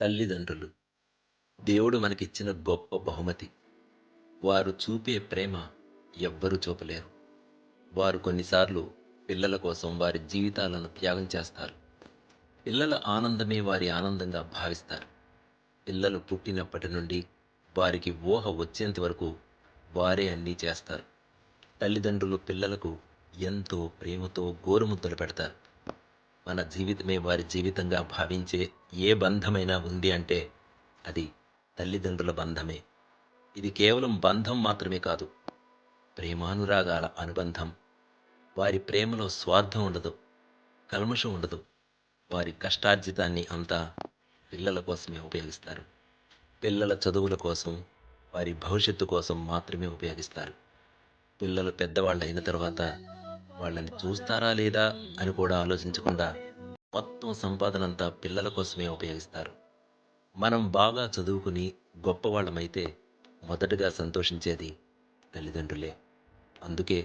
తల్లిదండ్రులు దేవుడు మనకిచ్చిన గొప్ప బహుమతి. వారు చూపే ప్రేమ ఎవ్వరూ చూపలేరు. వారు కొన్నిసార్లు పిల్లల కోసం వారి జీవితాలను త్యాగం చేస్తారు. పిల్లల ఆనందమే వారి ఆనందంగా భావిస్తారు. పిల్లలు పుట్టినప్పటి నుండి వారికి ఊహ వచ్చేంత వరకు వారే అన్నీ చేస్తారు. తల్లిదండ్రులు పిల్లలకు ఎంతో ప్రేమతో గోరుముద్దలు పెడతారు. మన జీవితమే వారి జీవితంగా భావించే ఏ బంధమైనా ఉంది అంటే అది తల్లిదండ్రుల బంధమే. ఇది కేవలం బంధం మాత్రమే కాదు, ప్రేమానురాగాల అనుబంధం. వారి ప్రేమలో స్వార్థం ఉండదు, కల్మషం ఉండదు. వారి కష్టార్జితాన్ని అంతా పిల్లల కోసమే ఉపయోగిస్తారు. పిల్లల చదువుల కోసం, వారి భవిష్యత్తు కోసం మాత్రమే ఉపయోగిస్తారు. పిల్లలు పెద్దవాళ్ళు అయిన తర్వాత వాళ్ళని చూస్తారా లేదా అని కూడా ఆలోచించకుండా మొత్తం సంపాదనంతా పిల్లల కోసమే ఉపయోగిస్తారు. మనం బాగా చదువుకుని గొప్పవాళ్ళమైతే మొదటగా సంతోషించేది తల్లిదండ్రులే. అందుకే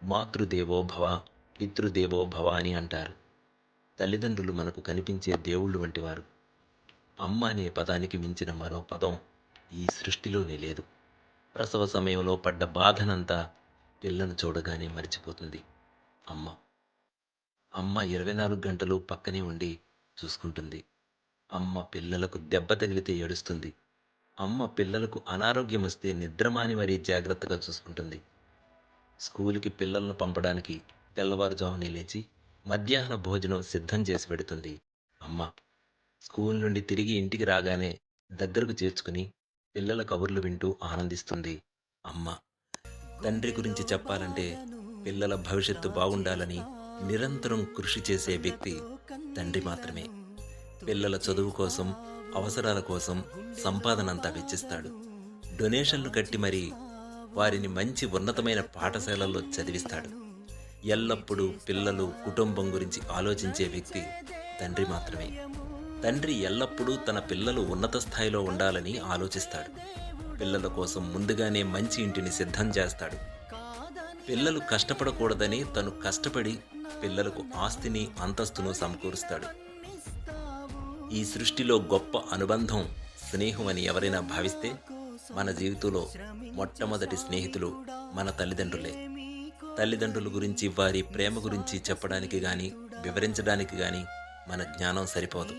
మాతృదేవో భవ, పితృదేవో భవ అని అంటారు. తల్లిదండ్రులు మనకు కనిపించే దేవుళ్ళు వంటివారు. అమ్మ అనే పదానికి మించిన మరో పదం ఈ సృష్టిలోనే లేదు. ప్రసవ సమయంలో పడ్డ బాధనంతా పిల్లను చూడగానే మరిచిపోతుంది అమ్మ. అమ్మ 24 గంటలు పక్కనే ఉండి చూసుకుంటుంది. అమ్మ పిల్లలకు దెబ్బ తగిలితే ఏడుస్తుంది. అమ్మ పిల్లలకు అనారోగ్యం వస్తే నిద్రమాని మరీ జాగ్రత్తగా చూసుకుంటుంది. స్కూలుకి పిల్లలను పంపడానికి తెల్లవారుజామునే లేచి మధ్యాహ్న భోజనం సిద్ధం చేసి పెడుతుంది అమ్మ. స్కూల్ నుండి తిరిగి ఇంటికి రాగానే దగ్గరకు చేర్చుకుని పిల్లల కబుర్లు వింటూ ఆనందిస్తుంది అమ్మ. తండ్రి గురించి చెప్పాలంటే పిల్లల భవిష్యత్తు బాగుండాలని నిరంతరం కృషి చేసే వ్యక్తి తండ్రి మాత్రమే. పిల్లల చదువు కోసం, అవసరాల కోసం సంపాదనంతా వెచ్చిస్తాడు. డొనేషన్లు కట్టి మరీ వారిని మంచి ఉన్నతమైన పాఠశాలల్లో చదివిస్తాడు. ఎల్లప్పుడూ పిల్లలు, కుటుంబం గురించి ఆలోచించే వ్యక్తి తండ్రి మాత్రమే. తండ్రి ఎల్లప్పుడూ తన పిల్లలు ఉన్నత స్థాయిలో ఉండాలని ఆలోచిస్తాడు. పిల్లల కోసం ముందుగానే మంచి ఇంటిని సిద్ధం చేస్తాడు. పిల్లలు కష్టపడకూడదని తను కష్టపడి పిల్లలకు ఆస్తిని, అంతస్తును సమకూరుస్తాడు. ఈ సృష్టిలో గొప్ప అనుబంధం స్నేహం అని ఎవరైనా భావిస్తే మన జీవితంలో మొట్టమొదటి స్నేహితులు మన తల్లిదండ్రులే. తల్లిదండ్రుల గురించి, వారి ప్రేమ గురించి చెప్పడానికి గాని, వివరించడానికి గాని మన జ్ఞానం సరిపోదు.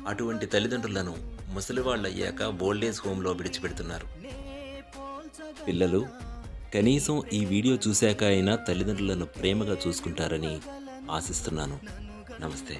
అటువంటి తల్లిదండ్రులను ముసలివాళ్ళయ్యాక ఓల్డేజ్ హోంలో విడిచిపెడుతున్నారు. పిల్లలు కనీసం ఈ వీడియో చూశాక అయినా తల్లిదండ్రులను ప్రేమగా చూసుకుంటారని ఆశిస్తున్నాను. నమస్తే.